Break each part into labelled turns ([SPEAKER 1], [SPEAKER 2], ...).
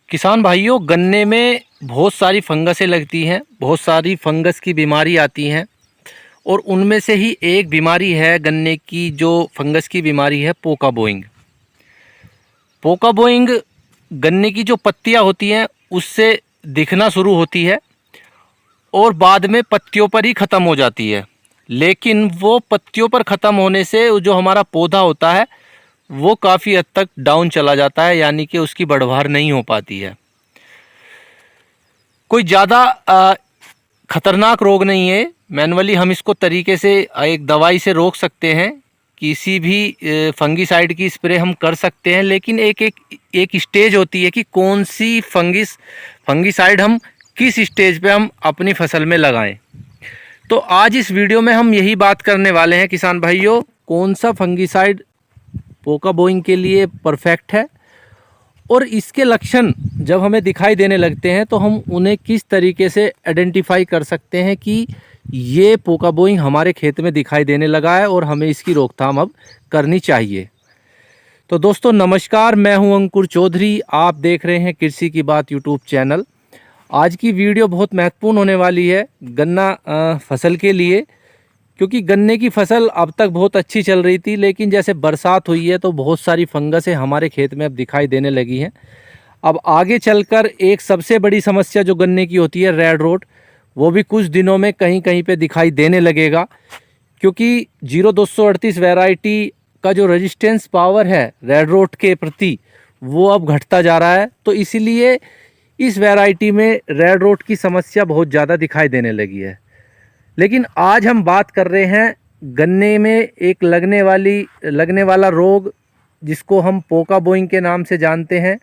[SPEAKER 1] किसान भाइयों, गन्ने में बहुत सारी फंगसें लगती हैं, बहुत सारी फंगस की बीमारी आती हैं और उनमें से ही एक बीमारी है गन्ने की। जो फंगस की बीमारी है पोका बोइंग। पोका बोइंग गन्ने की जो पत्तियां होती हैं उससे दिखना शुरू होती है और बाद में पत्तियों पर ही ख़त्म हो जाती है। लेकिन वो पत्तियों पर ख़त्म होने से जो हमारा पौधा होता है वो काफ़ी हद तक डाउन चला जाता है, यानी कि उसकी बढ़वार नहीं हो पाती है। कोई ज़्यादा ख़तरनाक रोग नहीं है। मैनुअली हम इसको तरीके से एक दवाई से रोक सकते हैं। किसी भी फंगीसाइड की स्प्रे हम कर सकते हैं, लेकिन एक स्टेज होती है कि कौन सी फंगीसाइड हम किस स्टेज पे हम अपनी फसल में लगाएं। तो आज इस वीडियो में हम यही बात करने वाले हैं किसान भाइयों, कौन सा फंगीसाइड पोका बोइंग के लिए परफेक्ट है और इसके लक्षण जब हमें दिखाई देने लगते हैं तो हम उन्हें किस तरीके से आइडेंटिफाई कर सकते हैं कि ये पोका बोइंग हमारे खेत में दिखाई देने लगा है और हमें इसकी रोकथाम अब करनी चाहिए। तो दोस्तों नमस्कार, मैं हूं अंकुर चौधरी, आप देख रहे हैं कृषि की बात यूट्यूब चैनल। आज की वीडियो बहुत महत्वपूर्ण होने वाली है गन्ना फसल के लिए, क्योंकि गन्ने की फसल अब तक बहुत अच्छी चल रही थी, लेकिन जैसे बरसात हुई है तो बहुत सारी फंगसें हमारे खेत में अब दिखाई देने लगी हैं। अब आगे चलकर एक सबसे बड़ी समस्या जो गन्ने की होती है रेड रोट, वो भी कुछ दिनों में कहीं कहीं पे दिखाई देने लगेगा, क्योंकि 0238 वैरायटी का जो रेजिस्टेंस पावर है रेड रोट के प्रति वो अब घटता जा रहा है। तो इसीलिए इस वैरायटी में रेड रोट की समस्या बहुत ज़्यादा दिखाई देने लगी है। लेकिन आज हम बात कर रहे हैं गन्ने में एक लगने वाला रोग जिसको हम पोका बोइंग के नाम से जानते हैं,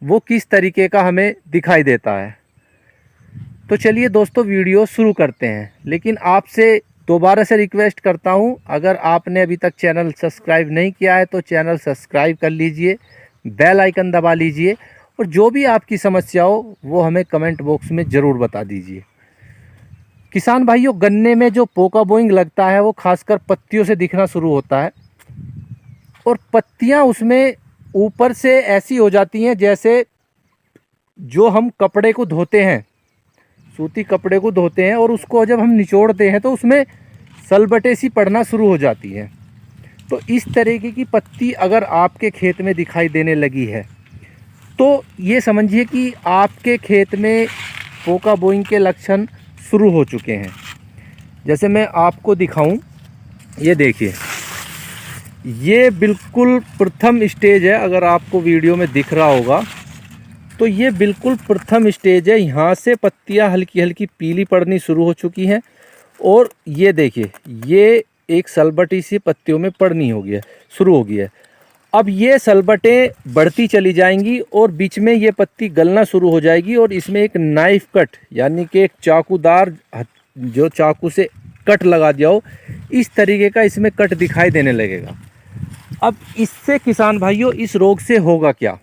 [SPEAKER 1] वो किस तरीके का हमें दिखाई देता है। तो चलिए दोस्तों वीडियो शुरू करते हैं, लेकिन आपसे दोबारा से रिक्वेस्ट करता हूं, अगर आपने अभी तक चैनल सब्सक्राइब नहीं किया है तो चैनल सब्सक्राइब कर लीजिए, बेल आइकन दबा लीजिए और जो भी आपकी समस्या हो वो हमें कमेंट बॉक्स में ज़रूर बता दीजिए। किसान भाइयों, गन्ने में जो पोका बोइंग लगता है वो खासकर पत्तियों से दिखना शुरू होता है और पत्तियां उसमें ऊपर से ऐसी हो जाती हैं जैसे जो हम कपड़े को धोते हैं, सूती कपड़े को धोते हैं और उसको जब हम निचोड़ते हैं तो उसमें सलबटे सी पड़ना शुरू हो जाती हैं। तो इस तरीके की पत्ती अगर आपके खेत में दिखाई देने लगी है तो ये समझिए कि आपके खेत में पोका बोइंग के लक्षण शुरू हो चुके हैं। जैसे मैं आपको दिखाऊं, ये देखिए, ये बिल्कुल प्रथम स्टेज है। अगर आपको वीडियो में दिख रहा होगा तो ये बिल्कुल प्रथम स्टेज है। यहाँ से पत्तियाँ हल्की हल्की पीली पड़नी शुरू हो चुकी हैं और ये देखिए, ये एक सलबटी सी पत्तियों में पड़नी हो गई है, शुरू हो गई है। अब ये सलबटें बढ़ती चली जाएंगी और बीच में ये पत्ती गलना शुरू हो जाएगी और इसमें एक नाइफ कट, यानी कि एक चाकूदार, जो चाकू से कट लगा दिया हो, इस तरीके का इसमें कट दिखाई देने लगेगा। अब इससे किसान भाइयों, इस रोग से होगा क्या?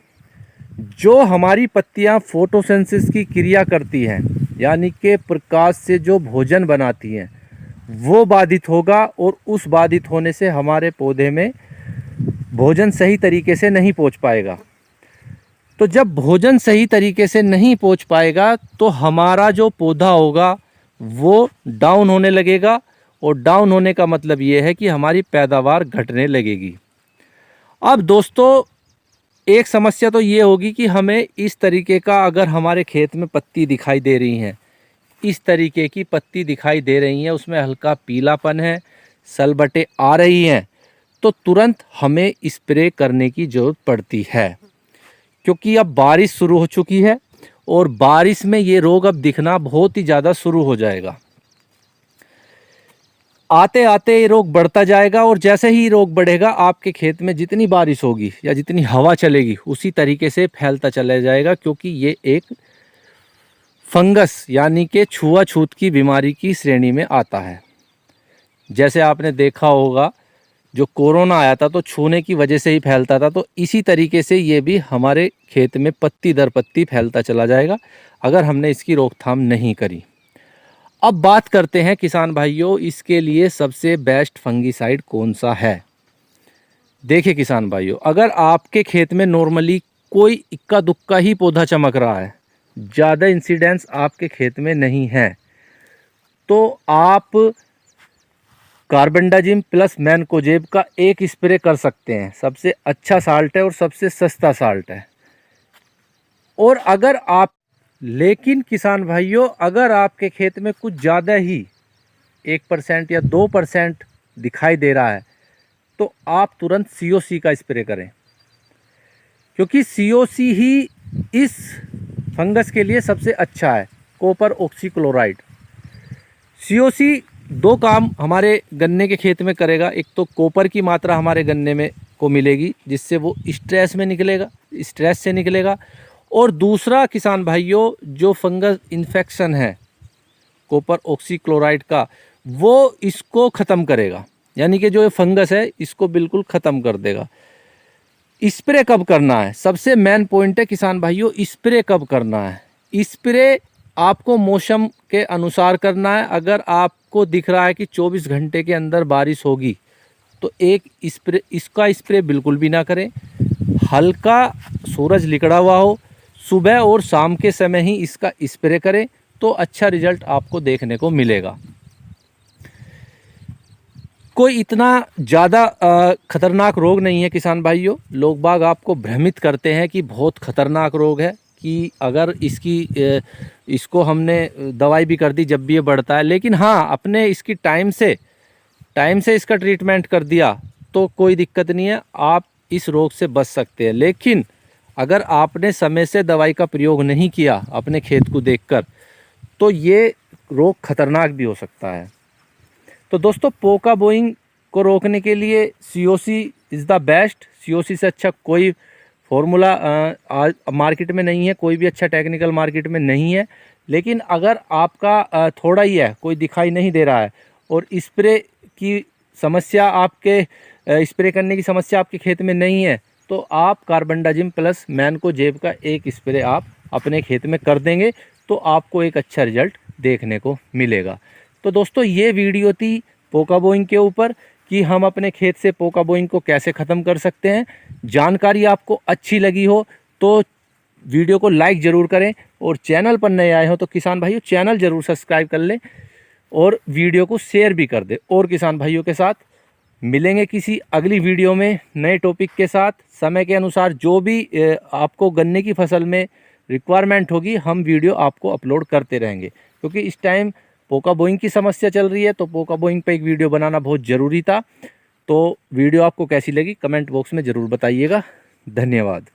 [SPEAKER 1] जो हमारी पत्तियां फोटोसिंथेसिस की क्रिया करती हैं, यानी कि प्रकाश से जो भोजन बनाती हैं, वो बाधित होगा और उस बाधित होने से हमारे पौधे में भोजन सही तरीके से नहीं पहुंच पाएगा। तो जब भोजन सही तरीके से नहीं पहुंच पाएगा तो हमारा जो पौधा होगा वो डाउन होने लगेगा और डाउन होने का मतलब ये है कि हमारी पैदावार घटने लगेगी। अब दोस्तों एक समस्या तो ये होगी कि हमें इस तरीके का, अगर हमारे खेत में पत्ती दिखाई दे रही हैं, इस तरीके की पत्ती दिखाई दे रही हैं, उसमें हल्का पीलापन है, सलबटे आ रही हैं, तो तुरंत हमें स्प्रे करने की ज़रूरत पड़ती है, क्योंकि अब बारिश शुरू हो चुकी है और बारिश में ये रोग अब दिखना बहुत ही ज़्यादा शुरू हो जाएगा। आते आते ये रोग बढ़ता जाएगा और जैसे ही रोग बढ़ेगा आपके खेत में जितनी बारिश होगी या जितनी हवा चलेगी उसी तरीके से फैलता चला जाएगा, क्योंकि ये एक फंगस यानी कि छुआछूत की बीमारी की श्रेणी में आता है। जैसे आपने देखा होगा जो कोरोना आया था तो छूने की वजह से ही फैलता था, तो इसी तरीके से ये भी हमारे खेत में पत्ती दर पत्ती फैलता चला जाएगा अगर हमने इसकी रोकथाम नहीं करी। अब बात करते हैं किसान भाइयों, इसके लिए सबसे बेस्ट फंगीसाइड कौन सा है। देखिए किसान भाइयों, अगर आपके खेत में नॉर्मली कोई इक्का दुक्का ही पौधा चमक रहा है, ज़्यादा इंसिडेंस आपके खेत में नहीं है, तो आप कार्बेंडाजिम प्लस मैनकोजेब का एक स्प्रे कर सकते हैं। सबसे अच्छा साल्ट है और सबसे सस्ता साल्ट है। और अगर आप, लेकिन किसान भाइयों, अगर आपके खेत में कुछ ज़्यादा ही 1% या 2% दिखाई दे रहा है तो आप तुरंत COC का स्प्रे करें, क्योंकि COC ही इस फंगस के लिए सबसे अच्छा है, कॉपर ऑक्सीक्लोराइड। COC दो काम हमारे गन्ने के खेत में करेगा। एक तो कॉपर की मात्रा हमारे गन्ने में को मिलेगी, जिससे वो स्ट्रेस से निकलेगा। और दूसरा किसान भाइयों, जो फंगस इन्फेक्शन है कॉपर ऑक्सीक्लोराइड का, वो इसको ख़त्म करेगा, यानी कि जो ये फंगस है इसको बिल्कुल ख़त्म कर देगा। स्प्रे कब करना है, सबसे मेन पॉइंट है किसान भाइयों, स्प्रे कब करना है। स्प्रे आपको मौसम के अनुसार करना है। अगर आपको दिख रहा है कि 24 घंटे के अंदर बारिश होगी तो इसका स्प्रे बिल्कुल भी ना करें। हल्का सूरज निकला हुआ हो, सुबह और शाम के समय ही इसका स्प्रे करें तो अच्छा रिजल्ट आपको देखने को मिलेगा। कोई इतना ज़्यादा ख़तरनाक रोग नहीं है किसान भाइयों। लोग बाग आपको भ्रमित करते हैं कि बहुत ख़तरनाक रोग है, कि अगर इसको हमने दवाई भी कर दी जब भी ये बढ़ता है, लेकिन हाँ, अपने इसकी टाइम से इसका ट्रीटमेंट कर दिया तो कोई दिक्कत नहीं है, आप इस रोग से बच सकते हैं। लेकिन अगर आपने समय से दवाई का प्रयोग नहीं किया अपने खेत को देखकर, तो ये रोग खतरनाक भी हो सकता है। तो दोस्तों, पोका बोइंग को रोकने के लिए COC is the best. COC से अच्छा कोई फॉर्मूला आज मार्केट में नहीं है, कोई भी अच्छा टेक्निकल मार्केट में नहीं है। लेकिन अगर आपका थोड़ा ही है, कोई दिखाई नहीं दे रहा है, और स्प्रे की समस्या स्प्रे करने की समस्या आपके खेत में नहीं है, तो आप कार्बेंडाजिम प्लस मैनकोजेब का एक स्प्रे आप अपने खेत में कर देंगे तो आपको एक अच्छा रिजल्ट देखने को मिलेगा। तो दोस्तों, ये वीडियो थी पोका बोइंग के ऊपर कि हम अपने खेत से पोका बोइंग को कैसे ख़त्म कर सकते हैं। जानकारी आपको अच्छी लगी हो तो वीडियो को लाइक ज़रूर करें, और चैनल पर नए आए हो तो किसान भाइयों चैनल ज़रूर सब्सक्राइब कर लें, और वीडियो को शेयर भी कर दें। और किसान भाइयों के साथ मिलेंगे किसी अगली वीडियो में नए टॉपिक के साथ। समय के अनुसार जो भी आपको गन्ने की फसल में रिक्वायरमेंट होगी, हम वीडियो आपको अपलोड करते रहेंगे, क्योंकि इस टाइम पोका बोइंग की समस्या चल रही है, तो पोका बोइंग पे एक वीडियो बनाना बहुत ज़रूरी था। तो वीडियो आपको कैसी लगी कमेंट बॉक्स में ज़रूर बताइएगा। धन्यवाद।